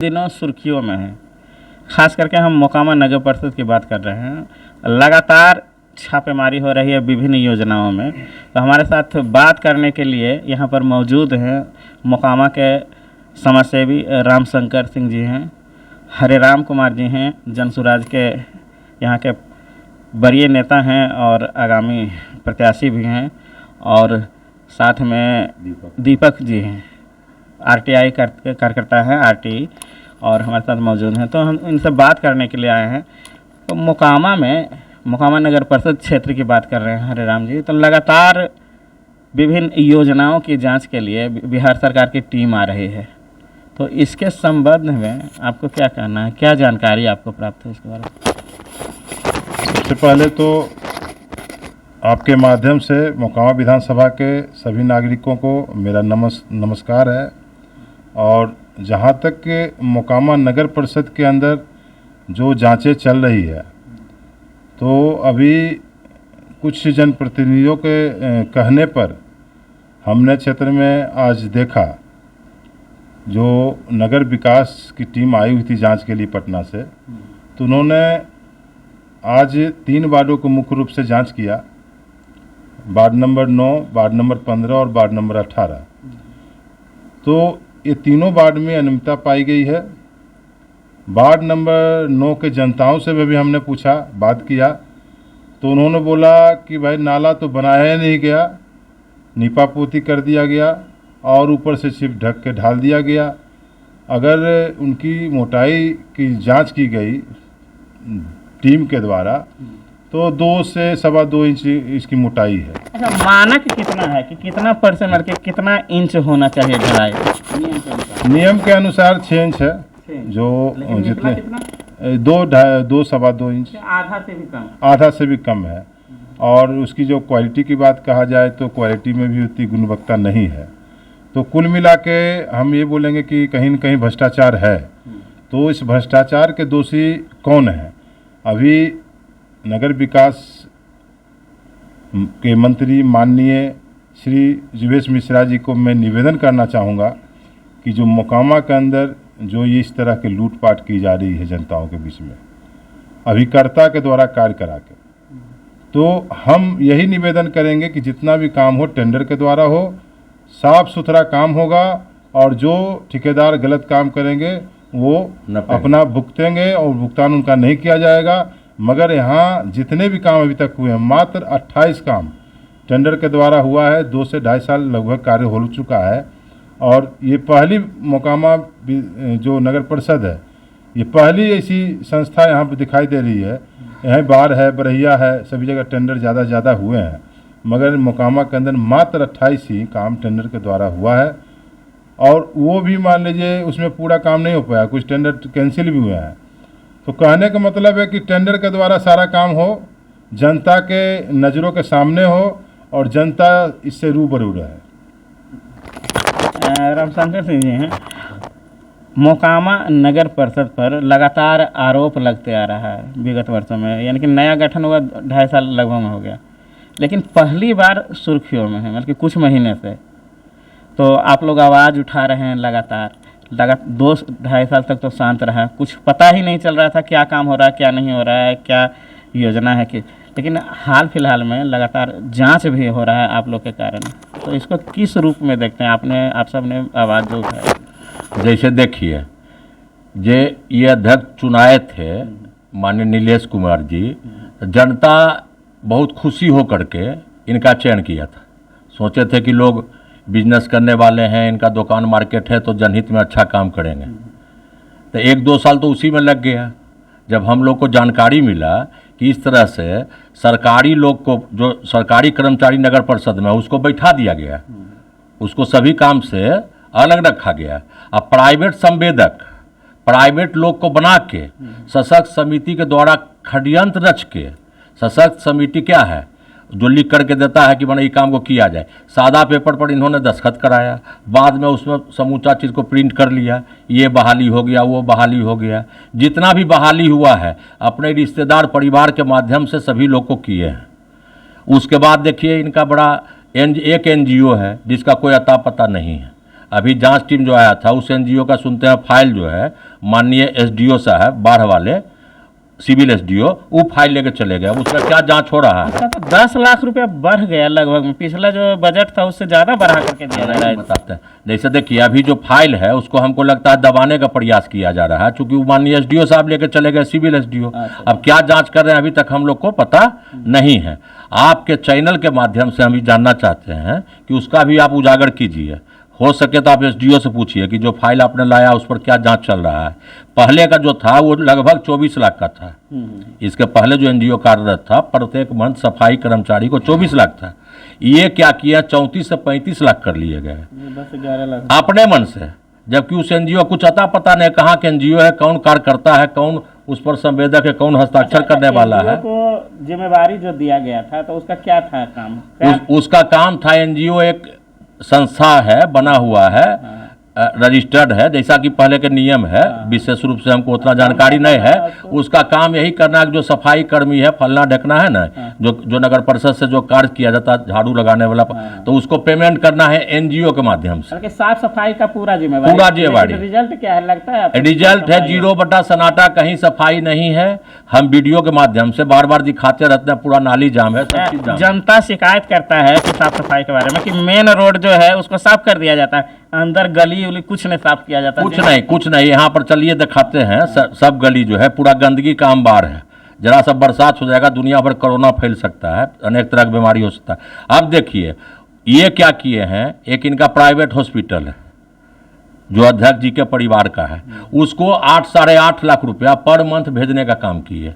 दिनों सुर्खियों में है। खास करके हम मोकामा नगर परिषद की बात कर रहे हैं। लगातार छापेमारी हो रही है विभिन्न योजनाओं में। तो हमारे साथ बात करने के लिए यहाँ पर मौजूद हैं मोकामा के समाजसेवी रामशंकर सिंह जी हैं, हरे राम कुमार जी हैं, जनसुराज के यहाँ के वरीय नेता हैं और आगामी प्रत्याशी भी हैं, और साथ में दीपक जी हैं, आरटीआई कार्यकर्ता हैं, आरटीई, और हमारे साथ मौजूद हैं। तो हम इनसे बात करने के लिए आए हैं। तो मोकामा नगर परिषद क्षेत्र की बात कर रहे हैं हरे राम जी। तो लगातार विभिन्न योजनाओं की जांच के लिए बिहार सरकार की टीम आ रही है। तो इसके संबंध में आपको क्या कहना है, क्या जानकारी आपको प्राप्त है इसके बारे में? सबसे पहले तो आपके माध्यम से मोकामा विधानसभा के सभी नागरिकों को मेरा नमस्कार है। और जहाँ तक कि मोकामा नगर परिषद के अंदर जो जांचें चल रही है, तो अभी कुछ जनप्रतिनिधियों के कहने पर हमने क्षेत्र में आज देखा, जो नगर विकास की टीम आई हुई थी जांच के लिए पटना से, तो उन्होंने आज 3 वार्डों को मुख्य रूप से जांच किया, वार्ड नंबर 9, वार्ड नंबर 15 और वार्ड नंबर 18। तो ये तीनों वार्ड में अनियमितता पाई गई है। वार्ड नंबर 9 के जनताओं से भी हमने पूछा, बात किया, तो उन्होंने बोला कि भाई नाला तो बनाया ही नहीं गया, नीपा पोती कर दिया गया और ऊपर से सिर्फ ढक के ढाल दिया गया। अगर उनकी मोटाई की जांच की गई टीम के द्वारा तो 2 से 2.25 इंच इसकी मोटाई है। अच्छा, मानक कितना है कि कितना परसेंट के कितना इंच होना चाहिए ढलाई? नियम के अनुसार 6 इंच है, जो जितने 2 सवा 2 इंच, आधा से भी कम है। और उसकी जो क्वालिटी की बात कहा जाए तो क्वालिटी में भी उतनी गुणवत्ता नहीं है। तो कुल मिला के हम ये बोलेंगे कि कहीं न कहीं भ्रष्टाचार है। तो इस भ्रष्टाचार के दोषी कौन है? अभी नगर विकास के मंत्री माननीय श्री जीवेश मिश्रा जी को मैं निवेदन करना चाहूँगा कि जो मोकामा के अंदर जो ये इस तरह के लूटपाट की जा रही है जनताओं के बीच में अभिकर्ता के द्वारा कार्य करा के, तो हम यही निवेदन करेंगे कि जितना भी काम हो टेंडर के द्वारा हो, साफ सुथरा काम होगा, और जो ठेकेदार गलत काम करेंगे वो अपना भुगतेंगे और भुगतान उनका नहीं किया जाएगा। मगर यहाँ जितने भी काम अभी तक हुए हैं, मात्र 28 काम टेंडर के द्वारा हुआ है। 2 से 2.5 साल लगभग कार्य हो चुका है। और ये पहली मोकामा जो नगर परिषद है, ये पहली ऐसी संस्था यहाँ पर दिखाई दे रही है। यहाँ बाढ़ है, बरहिया है, सभी जगह टेंडर ज़्यादा हुए हैं, मगर मोकामा के अंदर मात्र 28 ही काम टेंडर के द्वारा हुआ है। और वो भी मान लीजिए उसमें पूरा काम नहीं हो पाया, कुछ टेंडर कैंसिल भी हुए हैं। तो कहने का मतलब है कि टेंडर के द्वारा सारा काम हो, जनता के नज़रों के सामने हो और जनता इससे रूबरू रहे। रामशंकर सिंह जी हैं, मोकामा नगर परिषद पर लगातार आरोप लगते आ रहा है विगत वर्षों में, यानी कि नया गठन हुआ 2.5 साल लगभग में हो गया, लेकिन पहली बार सुर्खियों में है, मतलब कि कुछ महीने से। तो आप लोग आवाज़ उठा रहे हैं लगातार 2-2.5 साल तक तो शांत रहा, कुछ पता ही नहीं चल रहा था क्या काम हो रहा है, क्या नहीं हो रहा है, क्या योजना है कि, लेकिन हाल फिलहाल में लगातार जांच भी हो रहा है आप लोग के कारण। तो इसको किस रूप में देखते हैं? आप सब ने आवाज़ जो उठाई। जैसे देखिए, ये अध्यक्ष चुनाए थे माननीय नीलेश कुमार जी, जनता बहुत खुशी हो करके इनका चयन किया था। सोचे थे कि लोग बिजनेस करने वाले हैं, इनका दुकान मार्केट है, तो जनहित में अच्छा काम करेंगे। तो 1-2 साल तो उसी में लग गया। जब हम लोग को जानकारी मिला कि इस तरह से सरकारी लोग को, जो सरकारी कर्मचारी नगर परिषद में, उसको बैठा दिया गया, उसको सभी काम से अलग रखा गया। अब प्राइवेट संवेदक, प्राइवेट लोग को बना के सशक्त समिति के द्वारा षड्यंत्र रच के, सशक्त समिति क्या है, जो लिख करके देता है कि बना ये काम को किया जाए, सादा पेपर पर इन्होंने दस्तखत कराया, बाद में उसमें समूचा चीज़ को प्रिंट कर लिया, ये बहाली हो गया, वो बहाली हो गया। जितना भी बहाली हुआ है अपने रिश्तेदार परिवार के माध्यम से सभी लोग को किए हैं। उसके बाद देखिए, इनका बड़ा एक NGO है जिसका कोई अता पता नहीं है, अभी जांच टीम जो आया था उस एनजीओ का सुनते हैं फाइल जो है माननीय एसडीओ साहब बाढ़ वाले सिविल एसडीओ वो फाइल लेके चले गए। उसका क्या जांच हो रहा है? अच्छा, तो 10 लाख रुपया बढ़ गया लगभग में, पिछला जो बजट था उससे ज़्यादा बढ़ा करके दिया जा रहा है। बताते हैं, जैसे देखिए अभी जो फाइल है उसको हमको लगता है दबाने का प्रयास किया जा रहा है, चूंकि वो माननीय एसडीओ साहब लेके चले गए सिविल एसडीओ। अब क्या जांच कर रहे हैं अभी तक हम लोग को पता नहीं है। आपके चैनल के माध्यम से हम ये जानना चाहते हैं कि उसका भी आप उजागर कीजिए। हो सके तो आप एसडीओ से पूछिए कि जो फाइल आपने लाया उस पर क्या जांच चल रहा है। पहले का जो था वो लगभग 24 लाख का था। इसके पहले जो एनजीओ कार्यरत था प्रत्येक मंथ सफाई कर्मचारी को 24 लाख था। ये क्या किया 34 से 35 लाख कर लिए गए बस 11 लाख अपने मन से, जबकि उस एनजीओ कुछ अता पता नहीं कहाँ के एनजीओ है, कौन कार्य करता है, कौन उस पर संवेदक है, कौन हस्ताक्षर करने वाला है। को जिम्मेवारी जो दिया गया था तो उसका क्या था काम? उसका काम था, एनजीओ एक संस्था है, बना हुआ है, रजिस्टर्ड है, जैसा कि पहले के नियम है। विशेष रूप से हमको उतना जानकारी नहीं है। उसका काम यही करना है कि जो सफाई कर्मी है फलना ढकना है ना, जो नगर परिषद से जो कार्य किया जाता है झाड़ू लगाने वाला, तो उसको पेमेंट करना है एनजीओ के माध्यम से। साफ सफाई का पूरा जिम्मेवारी। रिजल्ट क्या है लगता है? रिजल्ट है 0 बटा सन्नाटा, कहीं सफाई नहीं है। हम वीडियो के माध्यम से बार बार दिखाते रहते हैं, पूरा नाली जाम है, सब चीज जाम। जनता शिकायत करता है कि साफ सफाई के बारे में कि मेन रोड जो है उसको साफ कर दिया जाता है, अंदर गली उली कुछ नहीं साफ किया जाता। कुछ नहीं। यहाँ पर चलिए दिखाते हैं, सब गली जो है पूरा गंदगी का अंबार है। जरा सा बरसात हो जाएगा दुनिया भर कोरोना फैल सकता है, अनेक तरह की बीमारी हो सकता है। अब देखिए ये क्या किए हैं, एक इनका प्राइवेट हॉस्पिटल है जो अध्यक्ष जी के परिवार का है, उसको 8-8.5 लाख रुपया पर मंथ भेजने का काम किए।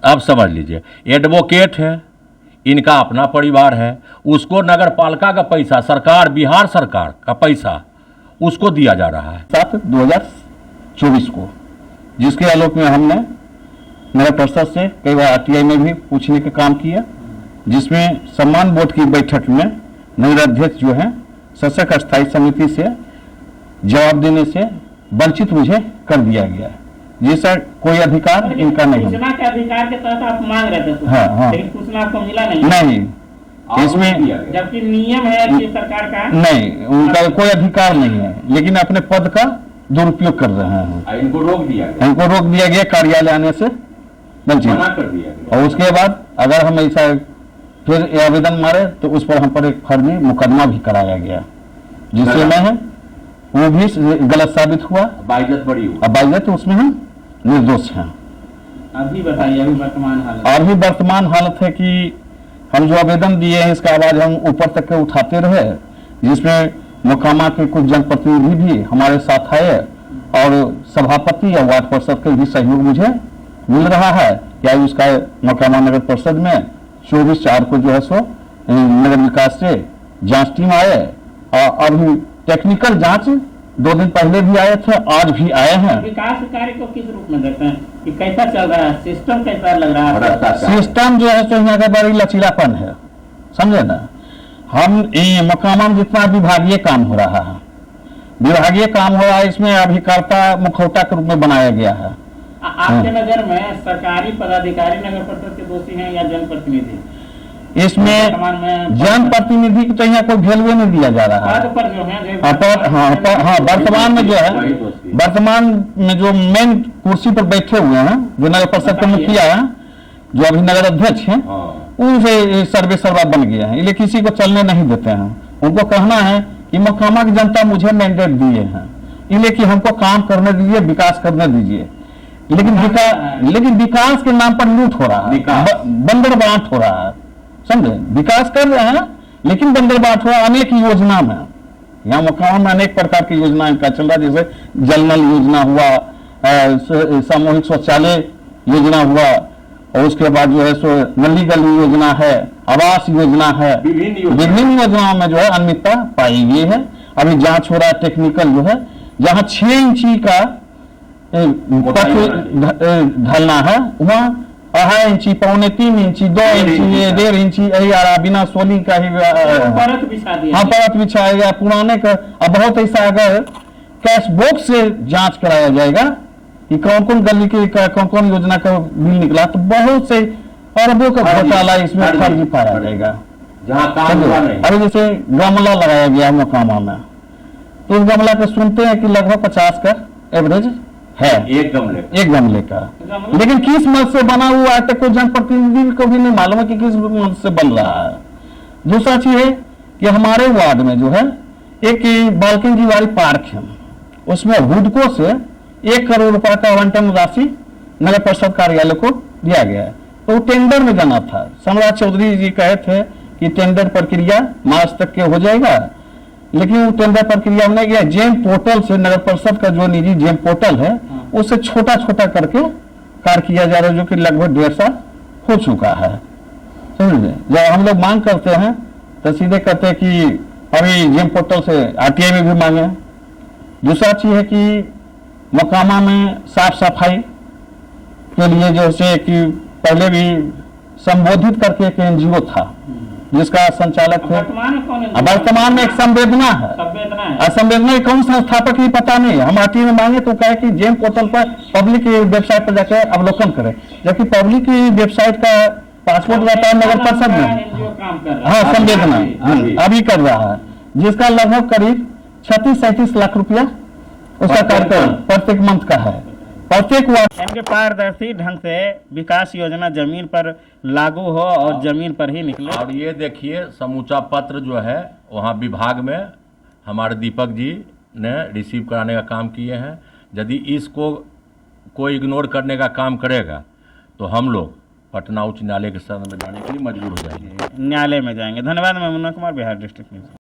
अब समझ लीजिए, एडवोकेट है, इनका अपना परिवार है, उसको नगर पालिका का पैसा, सरकार बिहार सरकार का पैसा उसको दिया जा रहा है। 7/2024 को, जिसके आलोक में हमने नगर परिषद से कई बार आरटीआई में भी पूछने का काम किया, जिसमें सम्मान बोर्ड की बैठक में नगर अध्यक्ष जो है शासक स्थायी समिति से जवाब देने से वंचित मुझे कर दिया गया है, जिसका कोई अधिकार इनका नहीं है। सूचना के अधिकार के तहत आप मांग रहे थे, हाँ, लेकिन सूचना आपको मिला नहीं। नहीं, इसमें जबकि नियम है कि सरकार का नहीं, उनका कोई अधिकार नहीं है, लेकिन अपने पद का दुरुपयोग कर रहे हैं। इनको रोक दिया गया कार्यालय आने से वंचित कर दिया गया। और उसके बाद अगर हम ऐसा फिर आवेदन मारे तो उस पर हम पर एक फर्जी मुकदमा भी कराया गया, जिससे मैं वो भी गलत साबित हुआ, बाइज्जत बड़ी हुई। अब बाइज्जत उसमें हम निर्दोष हैं। अभी बताइए, अभी वर्तमान हालत? अभी वर्तमान हालत है कि हम जो आवेदन दिए हैं इसका आवाज हम ऊपर तक के उठाते रहे, जिसमें मोकामा के कुछ जनप्रतिनिधि भी हमारे साथ आए और सभापति या वार्ड परिषद के भी सहयोग मुझे मिल रहा है। या उसका मोकामा नगर परिषद में 24/4 को जो है सो नगर विकास से जांच टीम आए, और अभी टेक्निकल जांच 2 दिन पहले भी आए थे, आज भी आए हैं। विकास कार्य को किस रूप में देखते हैं कि कैसा चल रहा है, सिस्टम कैसा लग रहा है? सिस्टम जो है सो यहाँ का बड़ी लचीलापन है, समझे ना। हम मकामा में जितना विभागीय काम हो रहा है, इसमें अभिकर्ता मुखौटा के रूप में बनाया गया है। आपके नजर में सरकारी पदाधिकारी नगर परिषद के दोषी हैं या जनप्रतिनिधि? इसमें जनप्रतिनिधि को तो यहाँ कोई वैल्यू नहीं दिया जा रहा है। पर जो है वर्तमान में जो है, वर्तमान में जो मेन कुर्सी पर बैठे हुए हैं, जो नगर परिषद के मुखिया हैं, जो अभी नगर अध्यक्ष हैं, उनसे सर्वे सर्वा बन गया है। ये किसी को चलने नहीं देते हैं। उनको कहना है कि मोकामा की जनता मुझे मैंडेट दिए हैं, इसलिए कि हमको काम करने दीजिए, विकास करने दीजिए। लेकिन विकास के नाम पर लूट हो रहा है, बंदर बांट हो रहा है, समझे। विकास कर रहे हैं लेकिन बंदर बांट हो रहा है। अनेक योजना में यहाँ मोकामा में अनेक प्रकार की योजनाएं का चल रहा है, जैसे जल नल योजना हुआ, सामूहिक शौचालय योजना हुआ, और उसके बाद जो है सो नली गली योजना है, आवास योजना है। विभिन्न योजनाओं में जो है अनियमितता पाई गई है। अभी जांच हो रहा है टेक्निकल जो है, जहाँ 6 इंची का ढलना है, वहाँ 2.5 इंची, 2.25 इंची, 2 इंची, 1.5 इंची बिना सोली का ही परत बिछा दिया। हाँ, परत बिछाया गया पुराने का। अब बहुत ऐसा अगर कैश बॉक्स से जांच कराया जाएगा कि कौन कौन गली के कौन कौन योजना का बिल निकला, तो बहुत से अरबों का घोटाला इसमें फर्जी पाया जाएगा। अभी जैसे गमला लगाया गया मोकामा में, तो उस गमला पे सुनते हैं कि लगभग 50 का एवरेज है एक गमले का। लेकिन किस मद से बना हुआ है तो कोई जनप्रतिनिधि को भी नहीं मालूम है कि किस मद से बन रहा है। दूसरा चीज है कि हमारे वार्ड में जो है एक बाल्कन की वाली पार्क है, उसमें हुडको से 1 करोड़ रुपए का आवंटन राशि नगर परिषद कार्यालय को दिया गया है। तो टेंडर में जाना था। सम्राट चौधरी जी कहे थे कि टेंडर प्रक्रिया मार्च तक के हो जाएगा, लेकिन वो टेंडर प्रक्रिया में गया। जेम पोर्टल से नगर परिषद का जो निजी जेम पोर्टल है उससे छोटा छोटा करके कार्य किया जा रहा है, जो कि लगभग 1.5 साल हो चुका है। समझे, जब हम लोग मांग करते हैं तो सीधे कहते हैं कि अभी जेम पोर्टल से RTI में भी मांगे। दूसरा चीज है कि मोकामा में साफ सफाई के लिए जो है कि पहले भी संबोधित करके एक NGO था जिसका संचालक थे। वर्तमान में एक संवेदना है। संवेदना कौन संस्थापक ही पता नहीं है। हम RTI में मांगे तो कहे कि जेम पोर्टल पर पब्लिक वेबसाइट पर जाकर अवलोकन करें, जबकि पब्लिक वेबसाइट का पासपोर्ट रहता है नगर परिषद में। हाँ, संवेदना अभी कर रहा है, जिसका लगभग करीब 36-37 लाख रुपया उसका कार्यक्रम प्रत्येक मंथ का है। प्रत्येक इनके पारदर्शी ढंग से विकास योजना जमीन पर लागू हो और जमीन पर ही निकले। और ये देखिए समूचा पत्र जो है वहाँ विभाग में हमारे दीपक जी ने रिसीव कराने का काम किए हैं। यदि इसको कोई इग्नोर करने का काम करेगा तो हम लोग पटना उच्च न्यायालय के शरण में जाने के लिए मजबूर हो जाएंगे। न्यायालय में जाएंगे। धन्यवाद। मैं मुन्ना कुमार, बिहार डिस्ट्रिक्ट न्यूज।